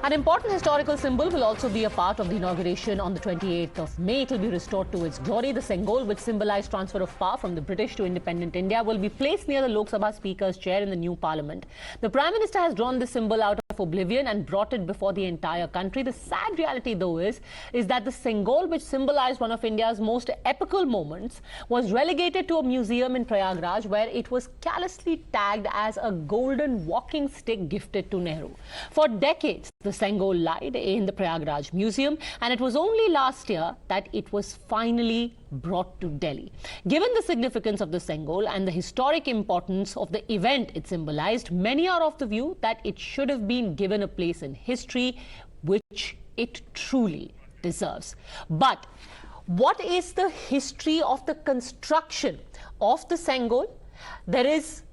An important historical symbol will also be a part of the inauguration on the 28th of May. It will be restored to its glory. The Sengol, which symbolized transfer of power from the British to independent India, will be placed near the Lok Sabha Speaker's chair in the new parliament. The Prime Minister has drawn this symbol out of oblivion and brought it before the entire country. The sad reality, though, is that the Sengol, which symbolized one of India's most epical moments, was relegated to a museum in Prayagraj, where it was callously tagged as a golden walking stick gifted to Nehru. For decades, the Sengol lied in the Prayagraj Museum, and it was only last year that it was finally brought to Delhi. Given the significance of the Sengol and the historic importance of the event it symbolized, many are of the view that it should have been given a place in history, which it truly deserves. But what is the history of the construction of the Sengol? There is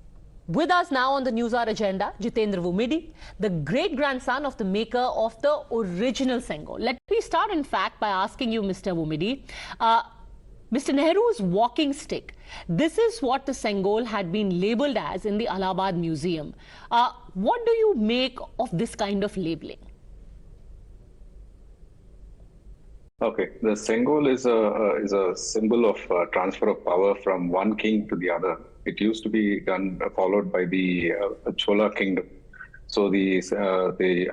with us now on the News Hour agenda, Jitendra Vumidi, the great-grandson of the maker of the original Sengol. Let me start, in fact, by asking you, Mr. Vumidi, Mr. Nehru's walking stick. This is what the Sengol had been labelled as in the Allahabad Museum. What do you make of this kind of labelling? Okay, the Sengol is a symbol of transfer of power from one king to the other. It used to be followed by the Chola kingdom. So the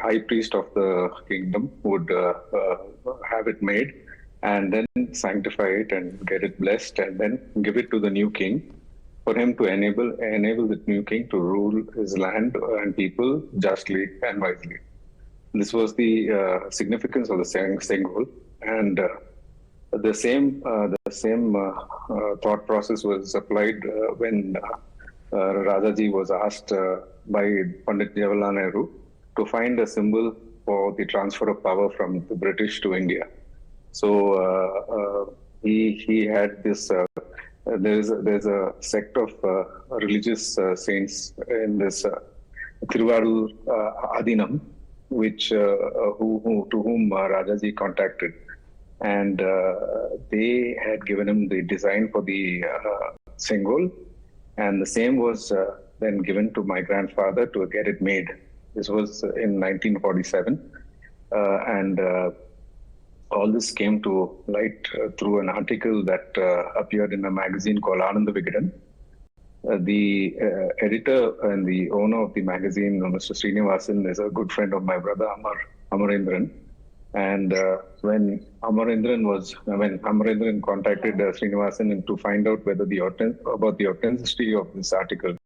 high priest of the kingdom would have it made and then sanctify it and get it blessed and then give it to the new king for him to enable the new king to rule his land and people justly and wisely. This was the significance of the Sengol, and the same thought process was applied when Rajaji was asked by Pandit Jawaharlal Nehru to find a symbol for the transfer of power from the British to India. So he had this. There's a sect of religious saints in this Thiruvarur Adinam, which to whom Rajaji contacted. And they had given him the design for the Sengol, and the same was then given to my grandfather to get it made. This was in 1947, and all this came to light through an article that appeared in a magazine called Ananda Vigadan. The editor and the owner of the magazine, Mr. Srinivasan, is a good friend of my brother Amarendran. And when Amarendran contacted Srinivasan to find out whether about the authenticity of this article,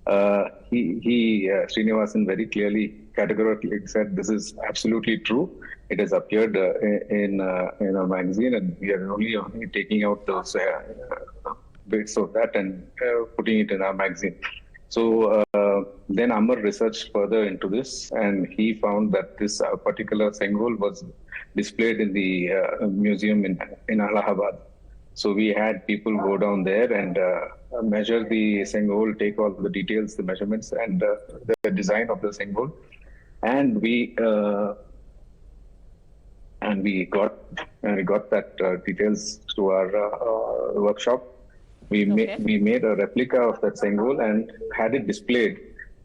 Srinivasan very clearly, categorically said, "This is absolutely true. It has appeared in a magazine, and we are only taking out those bits of that and putting it in our magazine." So then Amar researched further into this, and he found that this particular Sengol was displayed in the museum in Allahabad. So we had people go down there and measure the Sengol, take all the details, the measurements, and the design of the Sengol, and we got that details to our workshop. We made a replica of that Sengol and had it displayed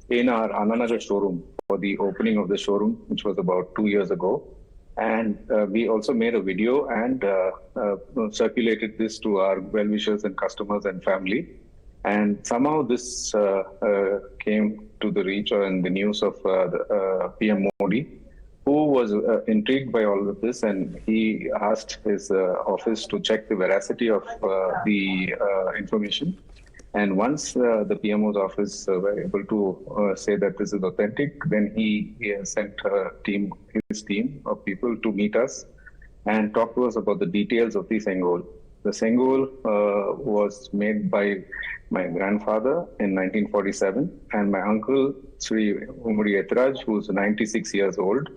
in our Ananagar showroom for the opening of the showroom, which was about 2 years ago. And we also made a video and circulated this to our well-wishers and customers and family. And somehow this came to the reach and the news of PM Modi, who was intrigued by all of this, and he asked his office to check the veracity of the information. And once the PMO's office were able to say that this is authentic, then he sent his team of people to meet us and talk to us about the details of the Sengol. The Sengol was made by my grandfather in 1947, and my uncle, Sri Umudi Etraj, who's 96 years old,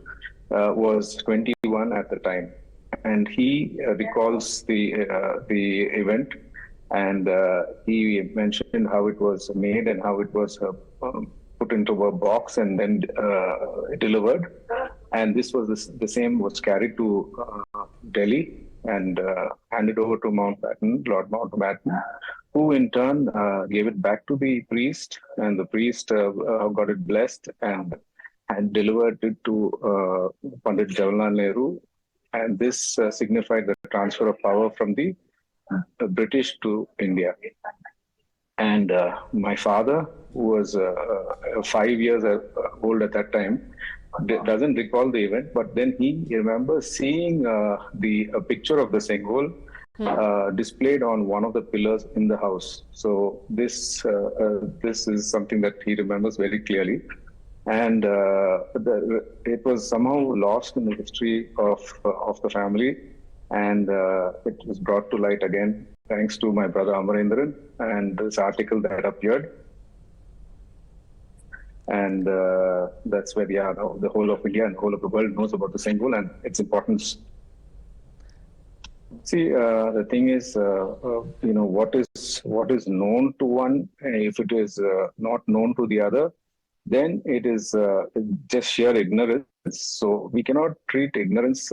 was 21 at the time. And he recalls the event, and he mentioned how it was made and how it was put into a box and then delivered. And this was the same was carried to Delhi and handed over to Lord Mountbatten, who in turn gave it back to the priest, and the priest got it blessed and and delivered it to Pandit Jawaharlal Nehru, and this signified the transfer of power from the British to India. And my father, who was 5 years old at that time, doesn't recall the event, but then he remembers seeing a picture of the Sengol displayed on one of the pillars in the house. So this is something that he remembers very clearly. And it was somehow lost in the history of the family, and it was brought to light again thanks to my brother Amarendran and this article that appeared. And that's where now the whole of India and the whole of the world knows about the Sengol and its importance. See, the thing is, what is known to one, if it is not known to the other, then it is just sheer ignorance. So we cannot treat ignorance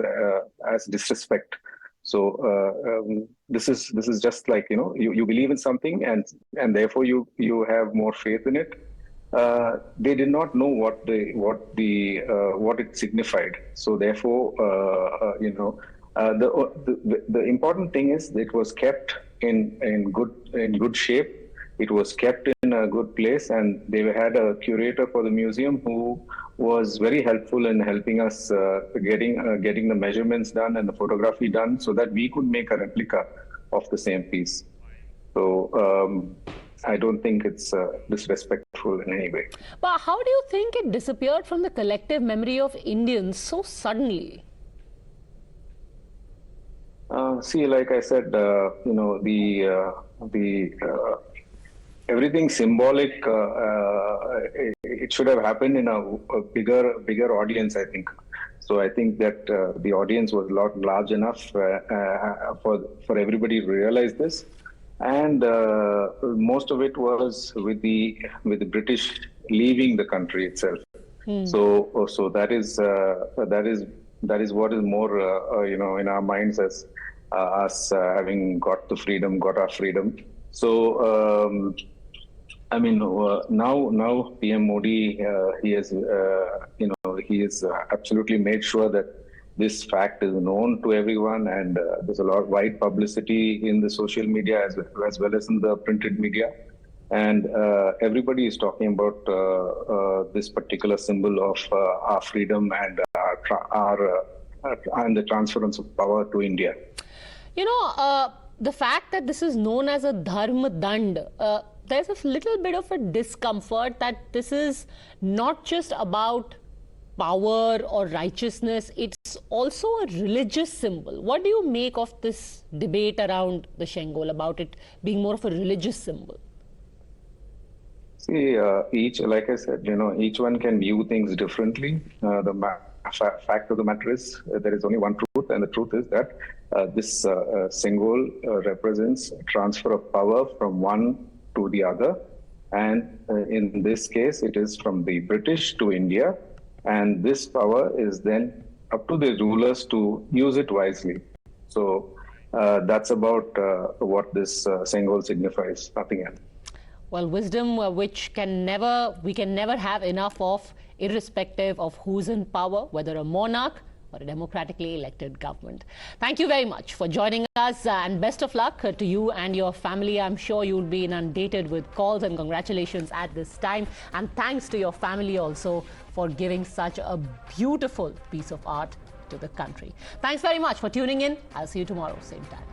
as disrespect. So this is just like, you believe in something and therefore you have more faith in it. They did not know what it signified. So therefore, the important thing is that it was kept in good shape. It was kept in a good place, and they had a curator for the museum who was very helpful in helping us getting the measurements done and the photography done so that we could make a replica of the same piece. So I don't think it's disrespectful in any way. But how do you think it disappeared from the collective memory of Indians so suddenly? See, like I said, everything symbolic, it should have happened in a bigger audience, I think. So I think that the audience was large enough for everybody to realize this, and most of it was with the British leaving the country itself. So that is what is more in our minds as us having got our freedom. So now PM Modi, he has absolutely made sure that this fact is known to everyone, and there's a lot of wide publicity in the social media as well as in the printed media, and everybody is talking about this particular symbol of our freedom and and the transference of power to India. The fact that this is known as a Dharma Dand, there's a little bit of a discomfort that this is not just about power or righteousness, it's also a religious symbol. What do you make of this debate around the Sengol, about it being more of a religious symbol? See, like I said, each one can view things differently. The fact of the matter is there is only one truth, and the truth is that this Sengol represents a transfer of power from one to the other, and in this case it is from the British to India, and this power is then up to the rulers to use it wisely. So that's about what this Sengol signifies, nothing else. Well, wisdom which we can never have enough of, irrespective of who's in power, whether a monarch or a democratically elected government. Thank you very much for joining us, and best of luck to you and your family. I'm sure you'll be inundated with calls and congratulations at this time. And thanks to your family also for giving such a beautiful piece of art to the country. Thanks very much for tuning in. I'll see you tomorrow, same time.